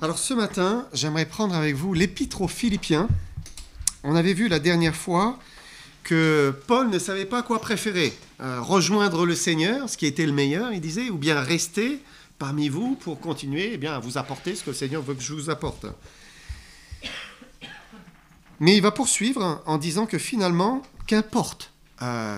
Alors ce matin, j'aimerais prendre avec vous l'Épître aux Philippiens. On avait vu la dernière fois que Paul ne savait pas quoi préférer. Rejoindre le Seigneur, ce qui était le meilleur, il disait, ou bien rester parmi vous pour continuer à vous apporter ce que le Seigneur veut que je vous apporte. Mais il va poursuivre en disant que finalement, qu'importe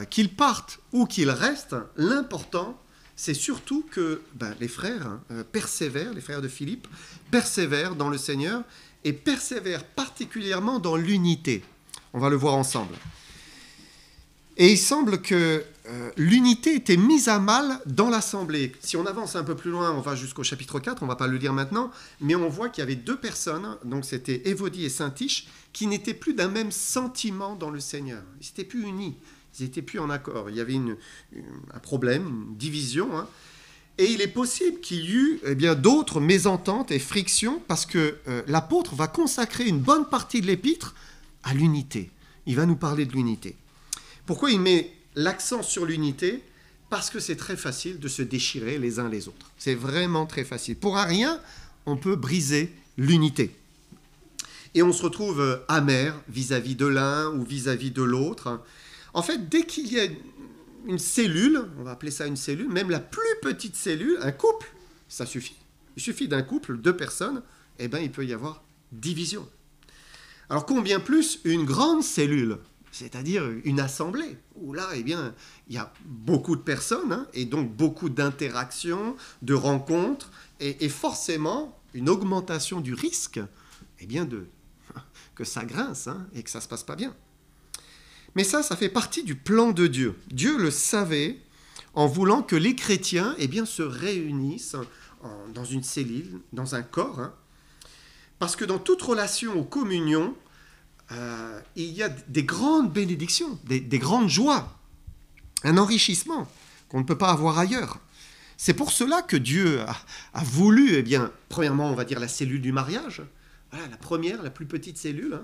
qu'il parte ou qu'il reste, l'important, c'est surtout que les frères persévèrent, les frères de Philippe, persévèrent dans le Seigneur et persévèrent particulièrement dans l'unité. On va le voir ensemble. Et il semble que l'unité était mise à mal dans l'assemblée. Si on avance un peu plus loin, on va jusqu'au chapitre 4, on ne va pas le lire maintenant, mais on voit qu'il y avait deux personnes, donc c'était Évodie et Syntyche, qui n'étaient plus d'un même sentiment dans le Seigneur. Ils n'étaient plus unis. Ils n'étaient plus en accord. Il y avait un problème, une division. Et il est possible qu'il y eut d'autres mésententes et frictions parce que l'apôtre va consacrer une bonne partie de l'épître à l'unité. Il va nous parler de l'unité. Pourquoi il met l'accent sur l'unité ? Parce que c'est très facile de se déchirer les uns les autres. C'est vraiment très facile. Pour rien, on peut briser l'unité. Et on se retrouve amer vis-à-vis de l'un ou vis-à-vis de l'autre. En fait, dès qu'il y a une cellule, on va appeler ça une cellule, même la plus petite cellule, un couple, ça suffit. Il suffit d'un couple, deux personnes, il peut y avoir division. Alors combien plus une grande cellule, c'est-à-dire une assemblée, où là, il y a beaucoup de personnes, et donc beaucoup d'interactions, de rencontres, et forcément une augmentation du risque, que ça grince, et que ça ne se passe pas bien. Mais ça fait partie du plan de Dieu. Dieu le savait en voulant que les chrétiens se réunissent dans une cellule, dans un corps. Parce que dans toute relation ou communion, il y a des grandes bénédictions, des grandes joies, un enrichissement qu'on ne peut pas avoir ailleurs. C'est pour cela que Dieu a voulu, premièrement, on va dire la cellule du mariage. Voilà, la première, la plus petite cellule,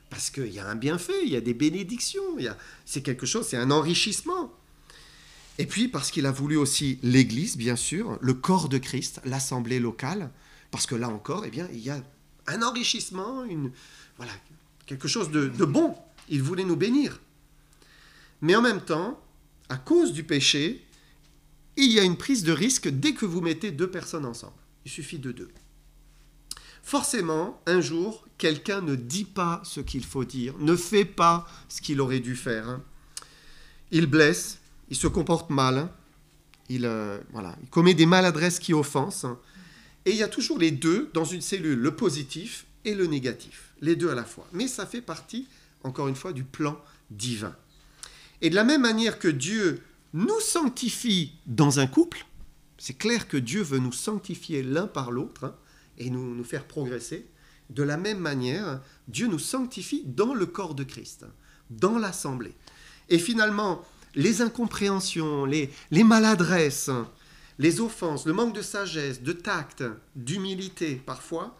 parce qu'il y a un bienfait, il y a des bénédictions, c'est quelque chose, c'est un enrichissement. Et puis parce qu'il a voulu aussi l'Église, bien sûr, le corps de Christ, l'assemblée locale, parce que là encore, il y a un enrichissement, quelque chose de bon. Il voulait nous bénir. Mais en même temps, à cause du péché, il y a une prise de risque dès que vous mettez deux personnes ensemble. Il suffit de deux. Forcément, un jour, quelqu'un ne dit pas ce qu'il faut dire, ne fait pas ce qu'il aurait dû faire. Il blesse, il se comporte mal, il commet des maladresses qui offensent. Et il y a toujours les deux dans une cellule, le positif et le négatif, les deux à la fois. Mais ça fait partie, encore une fois, du plan divin. Et de la même manière que Dieu nous sanctifie dans un couple, c'est clair que Dieu veut nous sanctifier l'un par l'autre, et nous faire progresser. De la même manière, Dieu nous sanctifie dans le corps de Christ, dans l'assemblée. Et finalement, les incompréhensions, les maladresses, les offenses, le manque de sagesse, de tact, d'humilité parfois,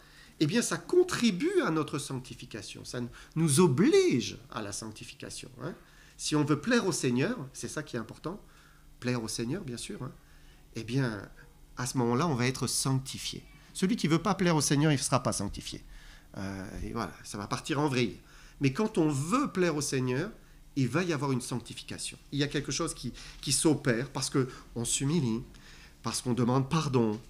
ça contribue à notre sanctification. Ça nous oblige à la sanctification. Si on veut plaire au Seigneur, c'est ça qui est important, plaire au Seigneur, bien sûr, à ce moment-là, on va être sanctifié. Celui qui ne veut pas plaire au Seigneur, il ne sera pas sanctifié. Ça va partir en vrille. Mais quand on veut plaire au Seigneur, il va y avoir une sanctification. Il y a quelque chose qui s'opère parce qu'on s'humilie, parce qu'on demande pardon,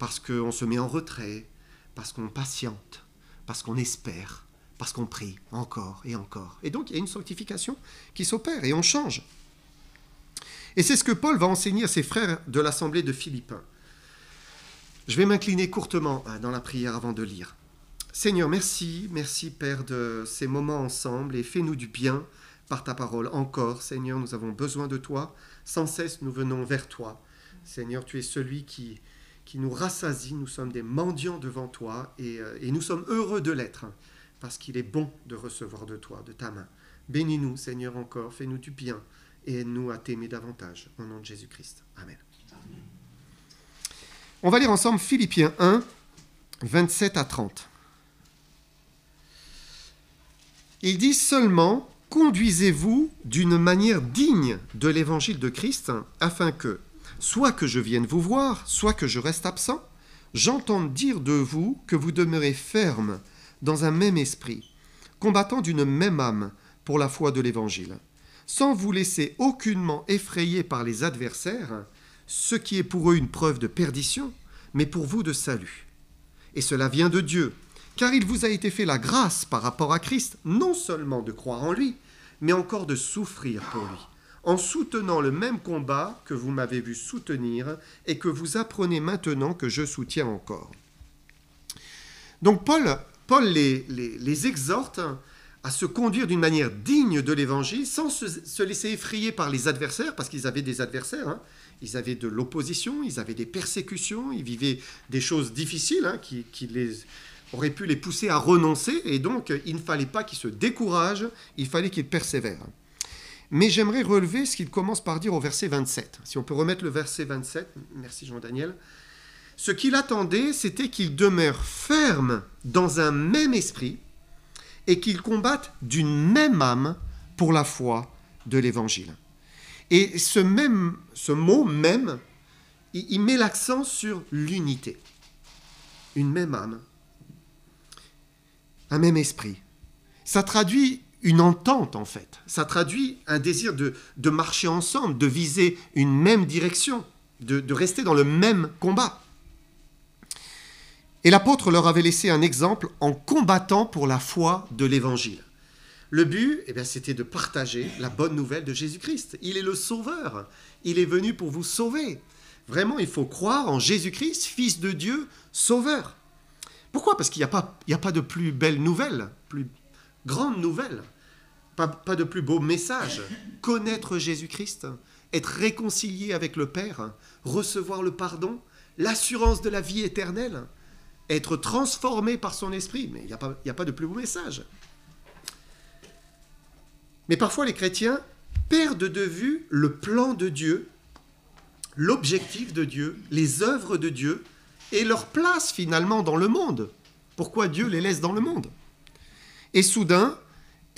parce qu'on se met en retrait, parce qu'on patiente, parce qu'on espère, parce qu'on prie encore et encore. Et donc, il y a une sanctification qui s'opère et on change. Et c'est ce que Paul va enseigner à ses frères de l'assemblée de Philippe. Je vais m'incliner courtement dans la prière avant de lire. Seigneur, merci Père de ces moments ensemble et fais-nous du bien par ta parole. Encore, Seigneur, nous avons besoin de toi. Sans cesse, nous venons vers toi. Seigneur, tu es celui qui nous rassasie. Nous sommes des mendiants devant toi et nous sommes heureux de l'être parce qu'il est bon de recevoir de toi, de ta main. Bénis-nous, Seigneur, encore. Fais-nous du bien et aide-nous à t'aimer davantage. Au nom de Jésus-Christ. Amen. On va lire ensemble Philippiens 1, 27 à 30. Il dit seulement, conduisez-vous d'une manière digne de l'évangile de Christ, afin que, soit que je vienne vous voir, soit que je reste absent, j'entends dire de vous que vous demeurez fermes dans un même esprit, combattant d'une même âme pour la foi de l'Évangile, sans vous laisser aucunement effrayer par les adversaires, ce qui est pour eux une preuve de perdition, mais pour vous de salut. Et cela vient de Dieu, car il vous a été fait la grâce par rapport à Christ, non seulement de croire en lui, mais encore de souffrir pour lui, en soutenant le même combat que vous m'avez vu soutenir et que vous apprenez maintenant que je soutiens encore. Donc Paul les exhorte à se conduire d'une manière digne de l'Évangile, sans se laisser effrayer par les adversaires, parce qu'ils avaient des adversaires, hein. Ils avaient de l'opposition, ils avaient des persécutions, ils vivaient des choses difficiles hein, qui auraient pu les pousser à renoncer, et donc il ne fallait pas qu'ils se découragent, il fallait qu'ils persévèrent. Mais j'aimerais relever ce qu'il commence par dire au verset 27. Si on peut remettre le verset 27, merci Jean-Daniel. Ce qu'il attendait, c'était qu'ils demeurent fermes dans un même esprit et qu'ils combattent d'une même âme pour la foi de l'Évangile. Et ce mot « même », il met l'accent sur l'unité. Une même âme, un même esprit. Ça traduit une entente, en fait. Ça traduit un désir de marcher ensemble, de viser une même direction, de rester dans le même combat. Et l'apôtre leur avait laissé un exemple en combattant pour la foi de l'Évangile. Le but, c'était de partager la bonne nouvelle de Jésus-Christ. Il est le Sauveur. Il est venu pour vous sauver. Vraiment, il faut croire en Jésus-Christ, Fils de Dieu, Sauveur. Pourquoi ? Parce qu'il n'y a pas de plus belle nouvelle, plus grande nouvelle, pas de plus beau message. Connaître Jésus-Christ, être réconcilié avec le Père, recevoir le pardon, l'assurance de la vie éternelle, être transformé par son esprit. Mais il n'y a pas de plus beau message. Mais parfois, les chrétiens perdent de vue le plan de Dieu, l'objectif de Dieu, les œuvres de Dieu et leur place finalement dans le monde. Pourquoi Dieu les laisse dans le monde ? Et soudain,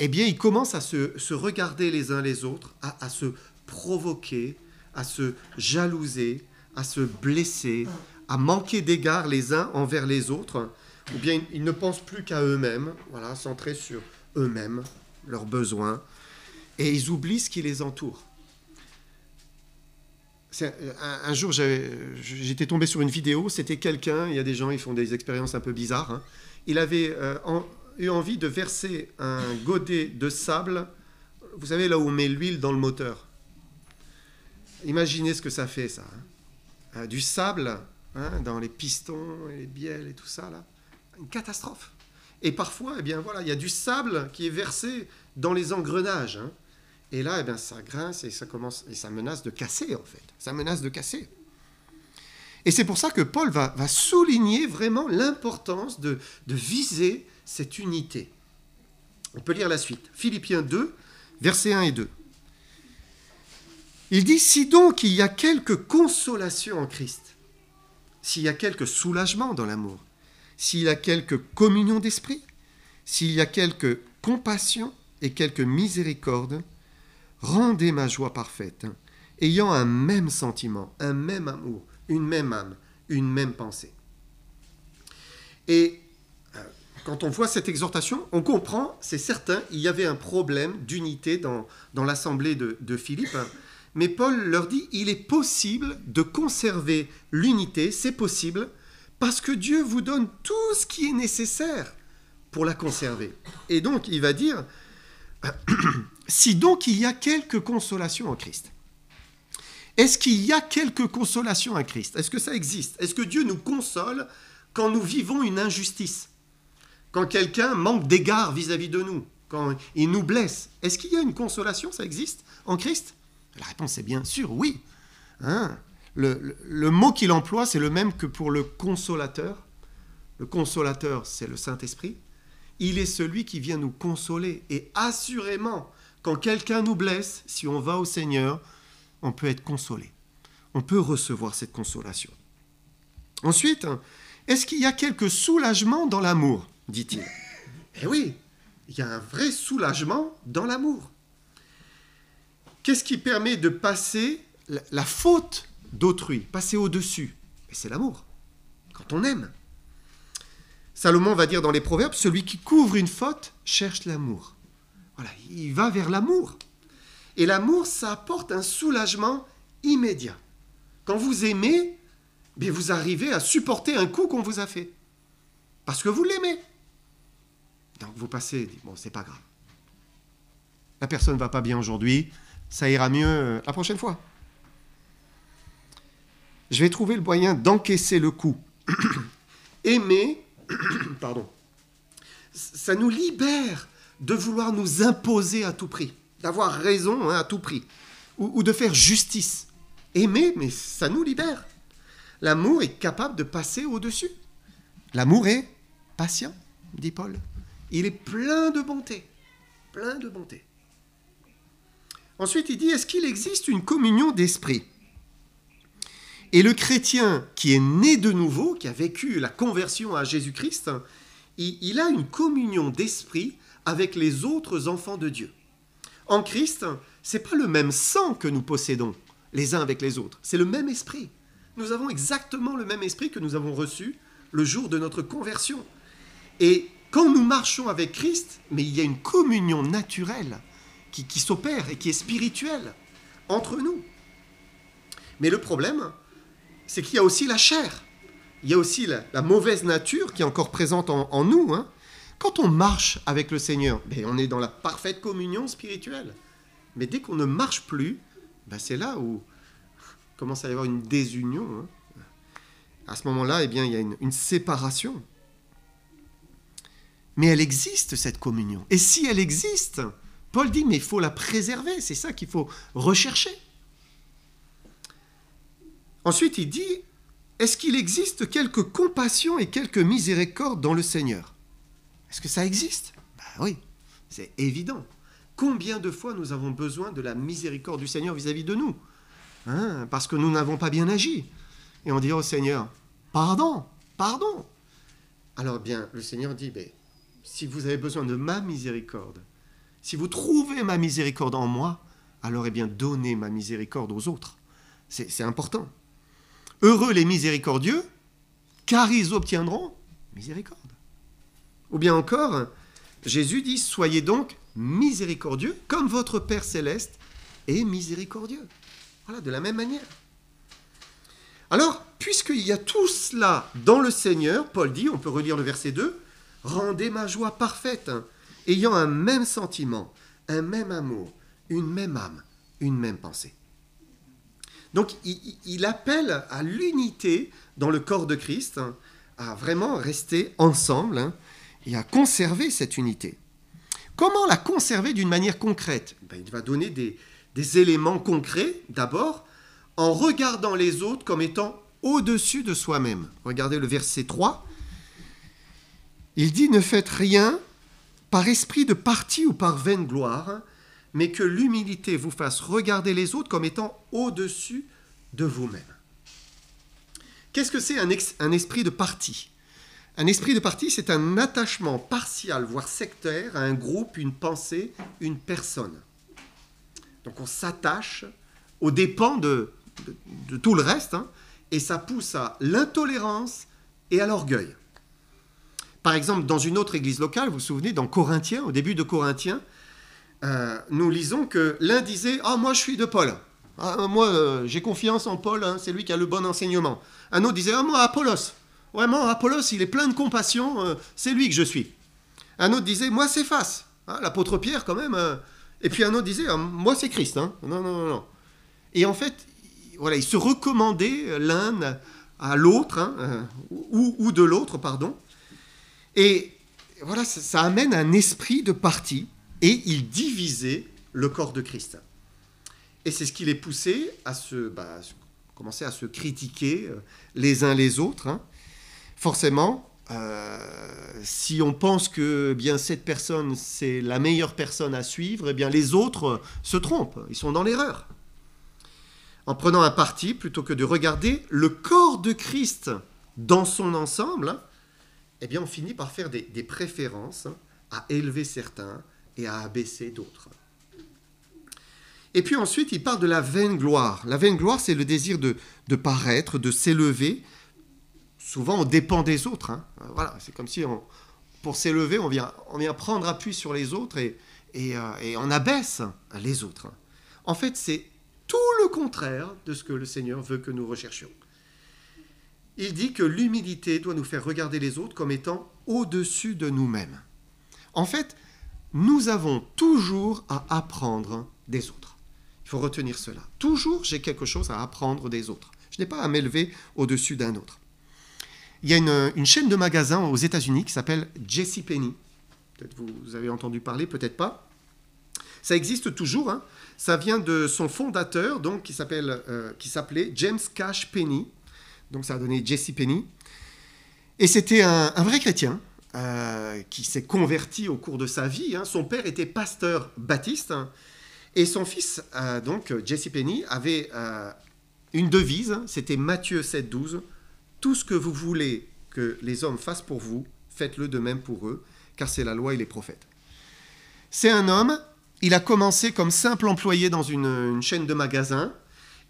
ils commencent à se regarder les uns les autres, à se provoquer, à se jalouser, à se blesser, à manquer d'égard les uns envers les autres, ou bien ils ne pensent plus qu'à eux-mêmes, voilà, centrés sur eux-mêmes, leurs besoins, et ils oublient ce qui les entoure. Un jour, j'étais tombé sur une vidéo, c'était quelqu'un, il y a des gens, ils font des expériences un peu bizarres, hein. Il avait eu envie de verser un godet de sable, vous savez, là où on met l'huile dans le moteur. Imaginez ce que ça fait, ça. Hein. Du sable hein, dans les pistons et les bielles et tout ça, là. Une catastrophe. Et parfois, il y a du sable qui est versé dans les engrenages, hein. Et là, ça grince et ça menace de casser, en fait. Ça menace de casser. Et c'est pour ça que Paul va souligner vraiment l'importance de viser cette unité. On peut lire la suite. Philippiens 2, versets 1 et 2. Il dit « Si donc il y a quelque consolation en Christ, s'il y a quelque soulagement dans l'amour, s'il y a quelque communion d'esprit, s'il y a quelque compassion et quelque miséricorde, rendez ma joie parfaite, ayant un même sentiment, un même amour, une même âme, une même pensée. » Et quand on voit cette exhortation, on comprend, c'est certain, il y avait un problème d'unité dans l'assemblée de Philippe, mais Paul leur dit, il est possible de conserver l'unité, c'est possible, parce que Dieu vous donne tout ce qui est nécessaire pour la conserver. Et donc, il va dire, si donc il y a quelque consolation en Christ, est-ce qu'il y a quelque consolation en Christ ? Est-ce que ça existe ? Est-ce que Dieu nous console quand nous vivons une injustice ? Quand quelqu'un manque d'égard vis-à-vis de nous ? Quand il nous blesse ? Est-ce qu'il y a une consolation ? Ça existe en Christ ? La réponse est bien sûr oui. Hein ? Le mot qu'il emploie, c'est le même que pour le consolateur. Le consolateur, c'est le Saint-Esprit. Il est celui qui vient nous consoler. Et assurément, quand quelqu'un nous blesse, si on va au Seigneur, on peut être consolé. On peut recevoir cette consolation. Ensuite, est-ce qu'il y a quelque soulagement dans l'amour, dit-il ? Eh oui, il y a un vrai soulagement dans l'amour. Qu'est-ce qui permet de passer la faute d'autrui, passer au-dessus ? C'est l'amour. quand on aime. Salomon va dire dans les Proverbes, celui qui couvre une faute cherche l'amour. Voilà, il va vers l'amour. Et l'amour, ça apporte un soulagement immédiat. Quand vous aimez, bien vous arrivez à supporter un coup qu'on vous a fait. Parce que vous l'aimez. Donc vous passez, bon, c'est pas grave. La personne ne va pas bien aujourd'hui, ça ira mieux la prochaine fois. Je vais trouver le moyen d'encaisser le coup. Aimer, pardon, ça nous libère de vouloir nous imposer à tout prix, d'avoir raison à tout prix, ou de faire justice. Aimer, mais ça nous libère. L'amour est capable de passer au-dessus. L'amour est patient, dit Paul. Il est plein de bonté, plein de bonté. Ensuite, il dit, est-ce qu'il existe une communion d'esprit ? Et le chrétien qui est né de nouveau, qui a vécu la conversion à Jésus-Christ, il a une communion d'esprit avec les autres enfants de Dieu. En Christ, ce n'est pas le même sang que nous possédons les uns avec les autres, c'est le même esprit. Nous avons exactement le même esprit que nous avons reçu le jour de notre conversion. Et quand nous marchons avec Christ, mais il y a une communion naturelle qui s'opère et qui est spirituelle entre nous. Mais le problème, c'est qu'il y a aussi la chair. Il y a aussi la mauvaise nature qui est encore présente en nous. Hein. Quand on marche avec le Seigneur, on est dans la parfaite communion spirituelle. Mais dès qu'on ne marche plus, c'est là où commence à y avoir une désunion. Hein. À ce moment-là, il y a une séparation. Mais elle existe, cette communion. Et si elle existe, Paul dit, mais il faut la préserver. C'est ça qu'il faut rechercher. Ensuite, il dit, est-ce qu'il existe quelque compassion et quelque miséricorde dans le Seigneur ? Est-ce que ça existe ? Oui, c'est évident. Combien de fois nous avons besoin de la miséricorde du Seigneur vis-à-vis de nous ? Parce que nous n'avons pas bien agi. Et on dit au Seigneur, pardon, pardon. Alors bien, le Seigneur dit, si vous avez besoin de ma miséricorde, si vous trouvez ma miséricorde en moi, alors donnez ma miséricorde aux autres. C'est important. Heureux les miséricordieux, car ils obtiendront miséricorde. Ou bien encore, Jésus dit, soyez donc miséricordieux, comme votre Père céleste est miséricordieux. Voilà, de la même manière. Alors, puisqu'il y a tout cela dans le Seigneur, Paul dit, on peut relire le verset 2, « Rendez ma joie parfaite, ayant un même sentiment, un même amour, une même âme, une même pensée. » Donc, il appelle à l'unité dans le corps de Christ, à vraiment rester ensemble et à conserver cette unité. Comment la conserver d'une manière concrète ? Il va donner des éléments concrets, d'abord, en regardant les autres comme étant au-dessus de soi-même. Regardez le verset 3. Il dit « Ne faites rien par esprit de parti ou par vaine gloire, mais que l'humilité vous fasse regarder les autres comme étant au-dessus de vous-même. » Qu'est-ce que c'est un esprit de parti ? Un esprit de parti, c'est un attachement partial, voire sectaire, à un groupe, une pensée, une personne. Donc on s'attache aux dépens de tout le reste, et ça pousse à l'intolérance et à l'orgueil. Par exemple, dans une autre église locale, vous vous souvenez, dans Corinthiens, au début de Corinthiens, nous lisons que l'un disait « Ah, moi je suis de Paul. Moi j'ai confiance en Paul, c'est lui qui a le bon enseignement. » Un autre disait « Ah, moi Apollos. Vraiment, Apollos, il est plein de compassion, c'est lui que je suis. » Un autre disait « Moi c'est Céphas. L'apôtre Pierre quand même. Et puis un autre disait « Moi c'est Christ. » Non. Et en fait, voilà, ils se recommandaient l'un à l'autre, ou de l'autre, pardon. Et voilà, ça amène un esprit de parti, et il divisait le corps de Christ. Et c'est ce qui les poussait à commencer à se critiquer les uns les autres. Forcément, si on pense que cette personne, c'est la meilleure personne à suivre, les autres se trompent, ils sont dans l'erreur. En prenant un parti, plutôt que de regarder le corps de Christ dans son ensemble, on finit par faire des préférences à élever certains et à abaisser d'autres. Et puis ensuite, il parle de la vaine gloire. La vaine gloire, c'est le désir de paraître, de s'élever souvent on dépend des autres. Hein. Voilà, c'est comme si pour s'élever, on vient prendre appui sur les autres et on abaisse les autres. En fait, c'est tout le contraire de ce que le Seigneur veut que nous recherchions. Il dit que l'humilité doit nous faire regarder les autres comme étant au-dessus de nous-mêmes. En fait, nous avons toujours à apprendre des autres. Il faut retenir cela. Toujours, j'ai quelque chose à apprendre des autres. Je n'ai pas à m'élever au-dessus d'un autre. Il y a une chaîne de magasins aux États-Unis qui s'appelle JCPenney. Peut-être vous avez entendu parler, peut-être pas. Ça existe toujours. Hein. Ça vient de son fondateur, donc, qui s'appelait James Cash Penney. Donc ça a donné JCPenney. Et c'était un vrai chrétien qui s'est converti au cours de sa vie. Hein. Son père était pasteur baptiste. Hein. Et son fils, donc JCPenney, avait une devise. C'était Matthieu 7,12. Tout ce que vous voulez que les hommes fassent pour vous, faites-le de même pour eux, car c'est la loi et les prophètes. C'est un homme, il a commencé comme simple employé dans une chaîne de magasins,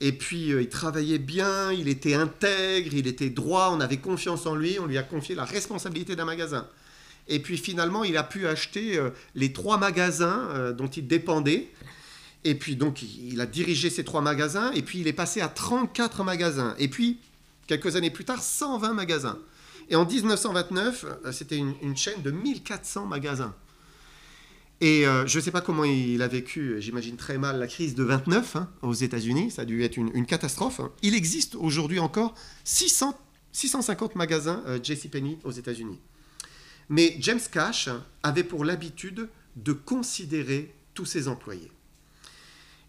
et puis il travaillait bien, il était intègre, il était droit, on avait confiance en lui, on lui a confié la responsabilité d'un magasin. Et puis finalement, il a pu acheter les 3 magasins dont il dépendait, et puis donc il a dirigé ces 3 magasins, et puis il est passé à 34 magasins, et puis quelques années plus tard, 120 magasins. Et en 1929, c'était une chaîne de 1400 magasins. Et je ne sais pas comment il a vécu, j'imagine très mal, la crise de 29 hein, aux États-Unis. Ça a dû être une catastrophe. Hein. Il existe aujourd'hui encore 650 magasins JCPenney aux États-Unis. Mais James Cash avait pour l'habitude de considérer tous ses employés.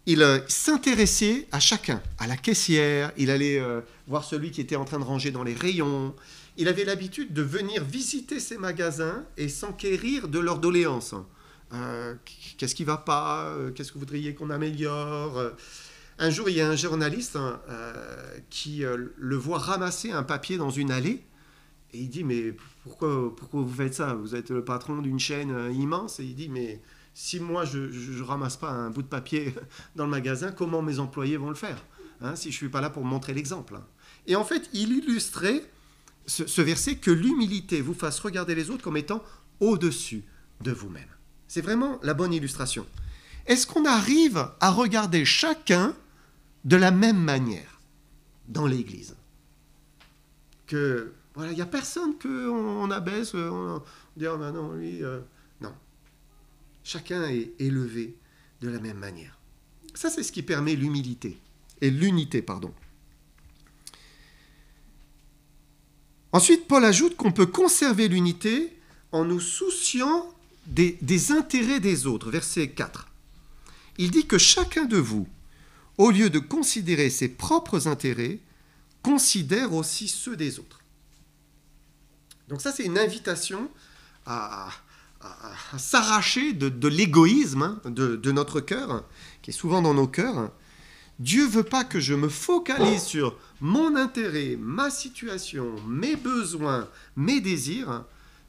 Il s'intéressait à chacun, à la caissière, il allait voir celui qui était en train de ranger dans les rayons. Il avait l'habitude de venir visiter ces magasins et s'enquérir de leurs doléances. Qu'est-ce qui ne va pas? Qu'est-ce que vous voudriez qu'on améliore? Un jour, il y a un journaliste qui le voit ramasser un papier dans une allée et il dit « Mais pourquoi vous faites ça? Vous êtes le patron d'une chaîne immense ?» Et il dit « Mais si moi, je ne ramasse pas un bout de papier dans le magasin, comment mes employés vont le faire hein, si je ne suis pas là pour montrer l'exemple ?» Et en fait, il illustrait ce verset que l'humilité vous fasse regarder les autres comme étant au-dessus de vous-même. C'est vraiment la bonne illustration. Est-ce qu'on arrive à regarder chacun de la même manière dans l'Église? Que voilà, il n'y a personne qu'on abaisse, on dit « Oh ben non, lui... Non. Chacun est élevé de la même manière. Ça, c'est ce qui permet l'humilité. Et l'unité, pardon. Ensuite, Paul ajoute qu'on peut conserver l'unité en nous souciant des intérêts des autres. Verset 4. Il dit que chacun de vous, au lieu de considérer ses propres intérêts, considère aussi ceux des autres. Donc ça, c'est une invitation à s'arracher de l'égoïsme hein, de notre cœur, qui est souvent dans nos cœurs. Dieu ne veut pas que je me focalise sur mon intérêt, ma situation, mes besoins, mes désirs.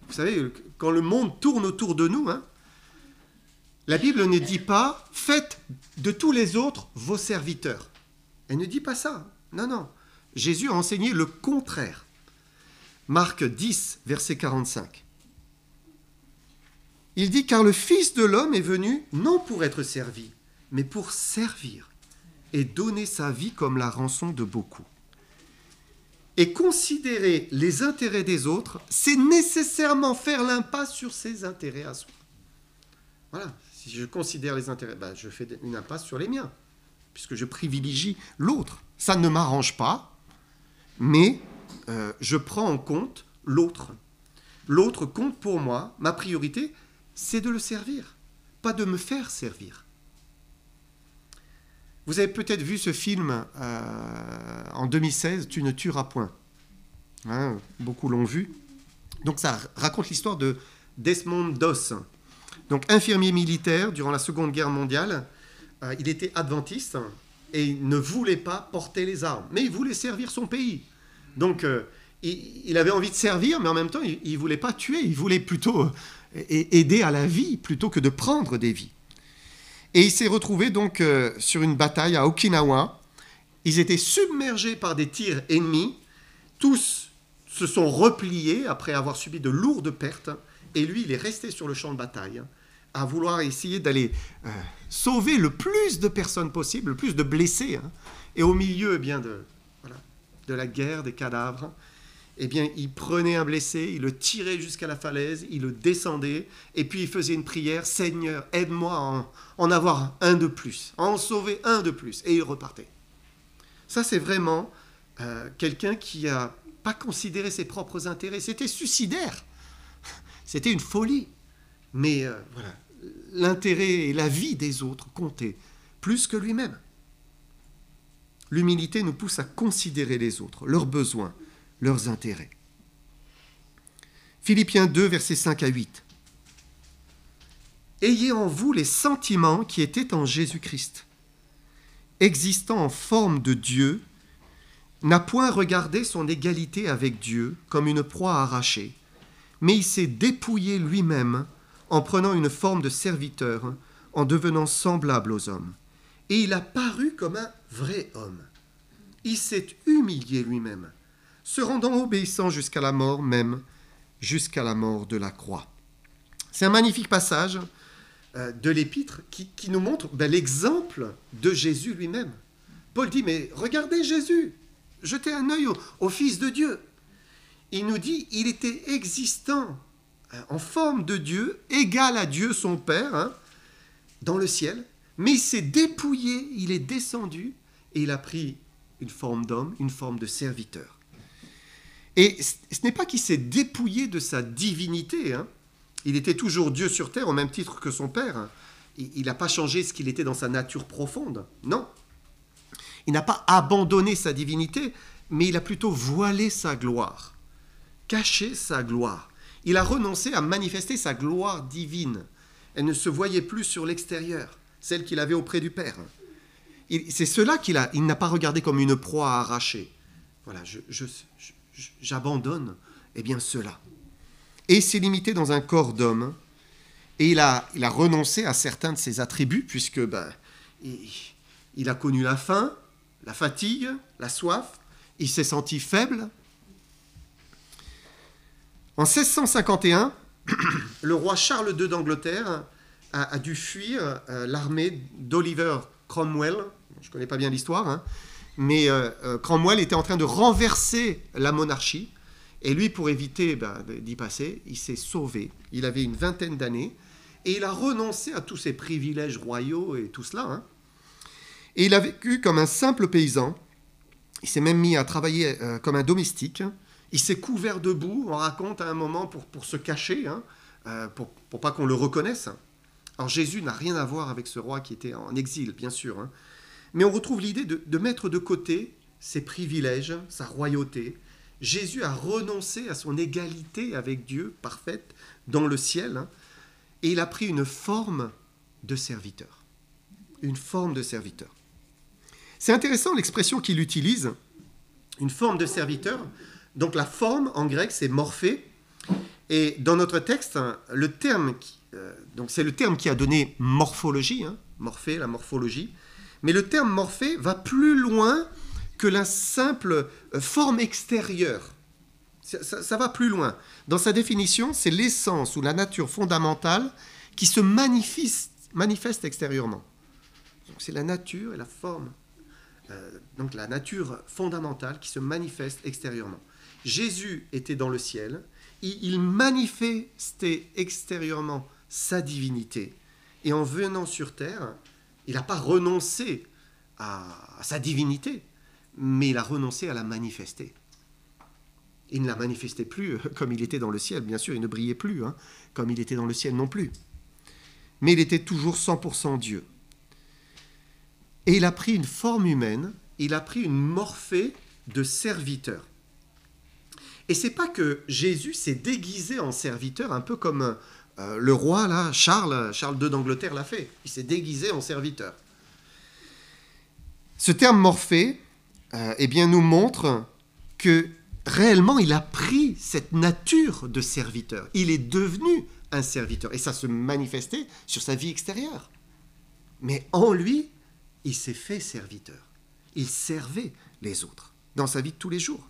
Vous savez, quand le monde tourne autour de nous, hein, la Bible ne dit pas « faites de tous les autres vos serviteurs ». Elle ne dit pas ça. Non, non. Jésus a enseigné le contraire. Marc 10, verset 45. Il dit « Car le Fils de l'homme est venu non pour être servi, mais pour servir et donner sa vie comme la rançon de beaucoup. » Et considérer les intérêts des autres, c'est nécessairement faire l'impasse sur ses intérêts à soi. Voilà, si je considère les intérêts, je fais une impasse sur les miens, puisque je privilégie l'autre. Ça ne m'arrange pas, mais je prends en compte l'autre. L'autre compte pour moi, ma priorité, c'est de le servir, pas de me faire servir. Vous avez peut-être vu ce film en 2016, « Tu ne tueras point ». Hein, beaucoup l'ont vu. Donc ça raconte l'histoire de Desmond Doss. Donc infirmier militaire durant la Seconde Guerre mondiale. Il était adventiste et il ne voulait pas porter les armes. Mais il voulait servir son pays. Donc il avait envie de servir, mais en même temps, il ne voulait pas tuer. Il voulait plutôt aider à la vie plutôt que de prendre des vies. Et il s'est retrouvé donc sur une bataille à Okinawa. Ils étaient submergés par des tirs ennemis. Tous se sont repliés après avoir subi de lourdes pertes, et lui, il est resté sur le champ de bataille, à vouloir essayer d'aller sauver le plus de personnes possible, le plus de blessés, et au milieu de la guerre, des cadavres, il prenait un blessé, il le tirait jusqu'à la falaise, il le descendait, et puis il faisait une prière, « Seigneur, aide-moi à en avoir un de plus, à en sauver un de plus », et il repartait. Ça, c'est vraiment quelqu'un qui n'a pas considéré ses propres intérêts. C'était suicidaire, c'était une folie. Mais l'intérêt et la vie des autres comptaient plus que lui-même. L'humilité nous pousse à considérer les autres, leurs besoins, leurs intérêts. Philippiens 2, versets 5 à 8. « Ayez en vous les sentiments qui étaient en Jésus-Christ, existant en forme de Dieu, n'a point regardé son égalité avec Dieu comme une proie arrachée, mais il s'est dépouillé lui-même en prenant une forme de serviteur, en devenant semblable aux hommes. Et il a paru comme un vrai homme. Il s'est humilié lui-même, se rendant obéissant jusqu'à la mort même, jusqu'à la mort de la croix. » C'est un magnifique passage de l'Épître qui nous montre l'exemple de Jésus lui-même. Paul dit, mais regardez Jésus, jetez un œil au Fils de Dieu. Il nous dit, il était existant en forme de Dieu, égal à Dieu son Père, dans le ciel, mais il s'est dépouillé, il est descendu, et il a pris une forme d'homme, une forme de serviteur. Et ce n'est pas qu'il s'est dépouillé de sa divinité, il était toujours Dieu sur terre, au même titre que son Père. Il n'a pas changé ce qu'il était dans sa nature profonde, non. Il n'a pas abandonné sa divinité, mais il a plutôt voilé sa gloire, caché sa gloire. Il a renoncé à manifester sa gloire divine. Elle ne se voyait plus sur l'extérieur, celle qu'il avait auprès du Père. C'est cela il n'a pas regardé comme une proie à arracher. Voilà, j'abandonne, cela. Et il s'est limité dans un corps d'homme, et il a renoncé à certains de ses attributs, puisque il a connu la faim, la fatigue, la soif, il s'est senti faible. En 1651, le roi Charles II d'Angleterre a dû fuir l'armée d'Oliver Cromwell. Je ne connais pas bien l'histoire, mais Cromwell était en train de renverser la monarchie. Et lui, pour éviter d'y passer, il s'est sauvé. Il avait une vingtaine d'années. Et il a renoncé à tous ses privilèges royaux et tout cela. Et il a vécu comme un simple paysan. Il s'est même mis à travailler comme un domestique. Il s'est couvert de boue, on raconte à un moment, pour se cacher, pour pas qu'on le reconnaisse. Alors Jésus n'a rien à voir avec ce roi qui était en exil, bien sûr. Mais on retrouve l'idée de mettre de côté ses privilèges, sa royauté. Jésus a renoncé à son égalité avec Dieu, parfaite, dans le ciel, et il a pris une forme de serviteur. Une forme de serviteur. C'est intéressant l'expression qu'il utilise, une forme de serviteur. Donc la forme, en grec, c'est morphé. Et dans notre texte, le terme, c'est le terme qui a donné morphologie, morphé, la morphologie. Mais le terme morphé va plus loin que la simple forme extérieure. Ça va plus loin. Dans sa définition, c'est l'essence ou la nature fondamentale qui se manifeste extérieurement. Donc, c'est la nature et la forme. Donc la nature fondamentale qui se manifeste extérieurement. Jésus était dans le ciel, il manifestait extérieurement sa divinité. Et en venant sur terre, il n'a pas renoncé à sa divinité, mais il a renoncé à la manifester. Il ne la manifestait plus comme il était dans le ciel. Bien sûr, il ne brillait plus comme il était dans le ciel non plus. Mais il était toujours 100% Dieu. Et il a pris une forme humaine, il a pris une morphée de serviteur. Et c'est pas que Jésus s'est déguisé en serviteur, un peu comme le roi, là, Charles II d'Angleterre l'a fait. Il s'est déguisé en serviteur. Ce terme morphée, nous montre que réellement, il a pris cette nature de serviteur. Il est devenu un serviteur. Et ça se manifestait sur sa vie extérieure. Mais en lui, il s'est fait serviteur. Il servait les autres dans sa vie de tous les jours.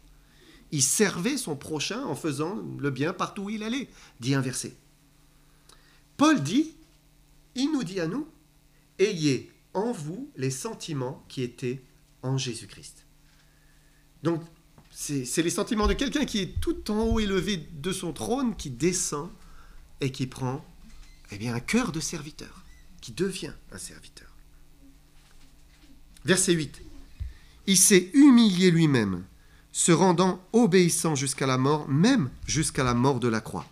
Il servait son prochain en faisant le bien partout où il allait, dit un verset. Paul dit, il nous dit à nous, ayez en vous les sentiments qui étaient en Jésus-Christ. Donc, c'est les sentiments de quelqu'un qui est tout en haut élevé de son trône, qui descend et qui prend un cœur de serviteur, qui devient un serviteur. Verset 8. Il s'est humilié lui-même, se rendant obéissant jusqu'à la mort, même jusqu'à la mort de la croix.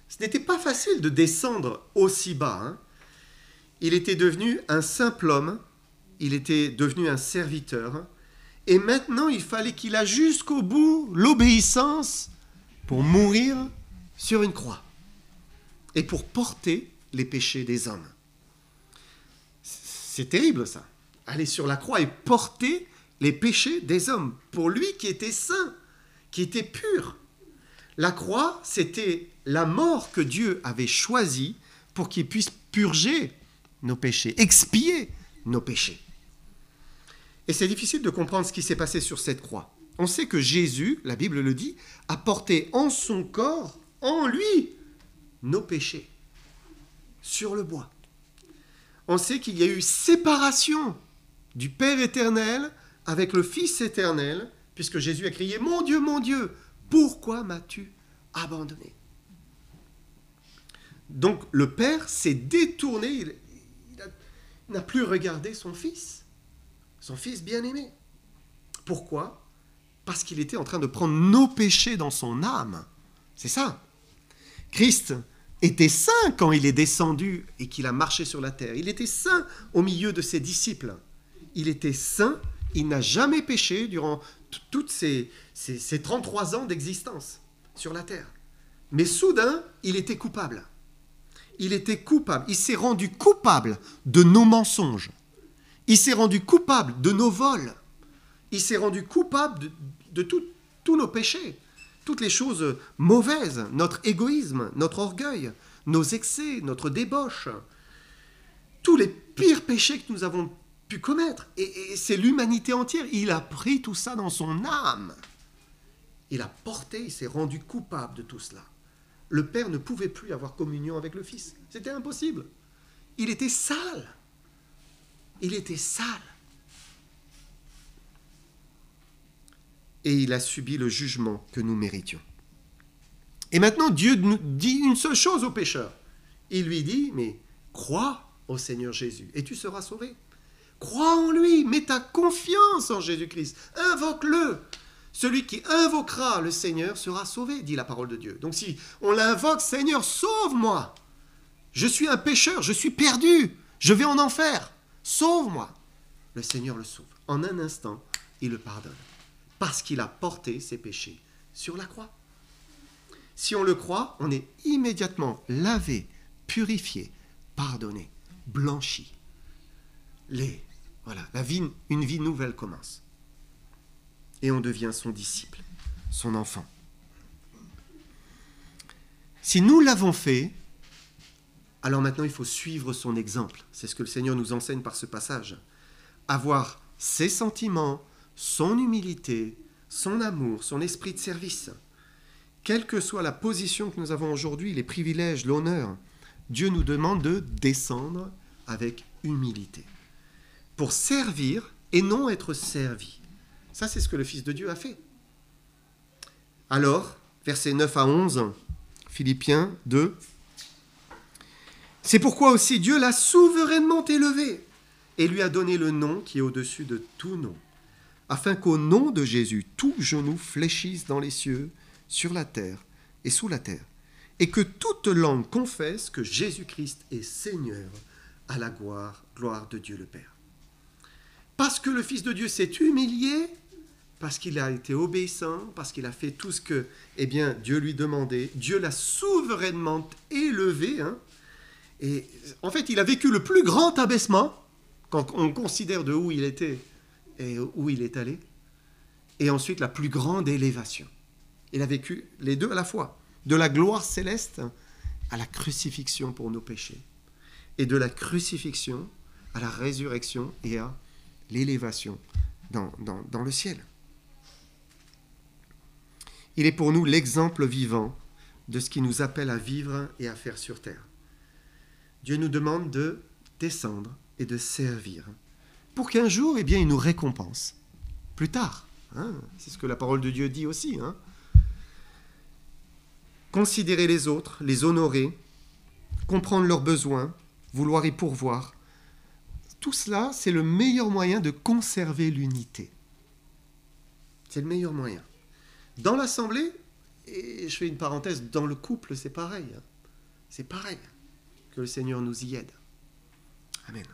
Ce n'était pas facile de descendre aussi bas. Il était devenu un simple homme, il était devenu un serviteur, et maintenant il fallait qu'il aille jusqu'au bout l'obéissance pour mourir sur une croix et pour porter les péchés des hommes. C'est terrible ça, aller sur la croix et porter les péchés des hommes, pour lui qui était saint, qui était pur. La croix, c'était la mort que Dieu avait choisie pour qu'il puisse purger nos péchés, expier nos péchés. Et c'est difficile de comprendre ce qui s'est passé sur cette croix. On sait que Jésus, la Bible le dit, a porté en son corps, en lui, nos péchés, sur le bois. On sait qu'il y a eu séparation du Père éternel avec le Fils éternel, puisque Jésus a crié « Mon Dieu, pourquoi m'as-tu abandonné ?» Donc le Père s'est détourné, il n'a plus regardé son Fils bien-aimé. Pourquoi ? Parce qu'il était en train de prendre nos péchés dans son âme. C'est ça. Christ était saint quand il est descendu et qu'il a marché sur la terre. Il était saint au milieu de ses disciples. Il était saint, il n'a jamais péché durant toutes ces 33 ans d'existence sur la terre. Mais soudain, il était coupable. Il était coupable. Il s'est rendu coupable de nos mensonges. Il s'est rendu coupable de nos vols. Il s'est rendu coupable de tous nos péchés, toutes les choses mauvaises, notre égoïsme, notre orgueil, nos excès, notre débauche, tous les pires péchés que nous avons pu commettre. Et c'est l'humanité entière. Il a pris tout ça dans son âme. Il a porté, il s'est rendu coupable de tout cela. Le Père ne pouvait plus avoir communion avec le Fils. C'était impossible. Il était sale. Il était sale. Et il a subi le jugement que nous méritions. Et maintenant, Dieu nous dit une seule chose au pécheur. Il lui dit, mais crois au Seigneur Jésus et tu seras sauvé. Crois en lui, mets ta confiance en Jésus-Christ. Invoque-le. Celui qui invoquera le Seigneur sera sauvé, dit la parole de Dieu. Donc si on l'invoque, Seigneur, sauve-moi. Je suis un pécheur, je suis perdu, je vais en enfer. Sauve-moi. Le Seigneur le sauve. En un instant, il le pardonne. Parce qu'il a porté ses péchés sur la croix. Si on le croit, on est immédiatement lavé, purifié, pardonné, blanchi. Une vie nouvelle commence. Et on devient son disciple, son enfant. Si nous l'avons fait, alors maintenant il faut suivre son exemple. C'est ce que le Seigneur nous enseigne par ce passage. Avoir ses sentiments, son humilité, son amour, son esprit de service. Quelle que soit la position que nous avons aujourd'hui, les privilèges, l'honneur, Dieu nous demande de descendre avec humilité. Pour servir et non être servi. Ça, c'est ce que le Fils de Dieu a fait. Alors, versets 9 à 11, Philippiens 2. C'est pourquoi aussi Dieu l'a souverainement élevé et lui a donné le nom qui est au-dessus de tout nom, afin qu'au nom de Jésus, tout genou fléchisse dans les cieux, sur la terre et sous la terre, et que toute langue confesse que Jésus-Christ est Seigneur à la gloire de Dieu le Père. Parce que le Fils de Dieu s'est humilié, parce qu'il a été obéissant, parce qu'il a fait tout ce que Dieu lui demandait, Dieu l'a souverainement élevé. Et en fait, il a vécu le plus grand abaissement, quand on considère de où il était et où il est allé, et ensuite la plus grande élévation. Il a vécu les deux à la fois, de la gloire céleste à la crucifixion pour nos péchés, et de la crucifixion à la résurrection et à l'élévation dans le ciel. Il est pour nous l'exemple vivant de ce qui nous appelle à vivre et à faire sur terre. Dieu nous demande de descendre et de servir, pour qu'un jour, il nous récompense. Plus tard, c'est ce que la parole de Dieu dit aussi. Considérer les autres, les honorer, comprendre leurs besoins, vouloir y pourvoir. Tout cela, c'est le meilleur moyen de conserver l'unité. C'est le meilleur moyen. Dans l'assemblée, et je fais une parenthèse, dans le couple, c'est pareil. C'est pareil. Que le Seigneur nous y aide. Amen.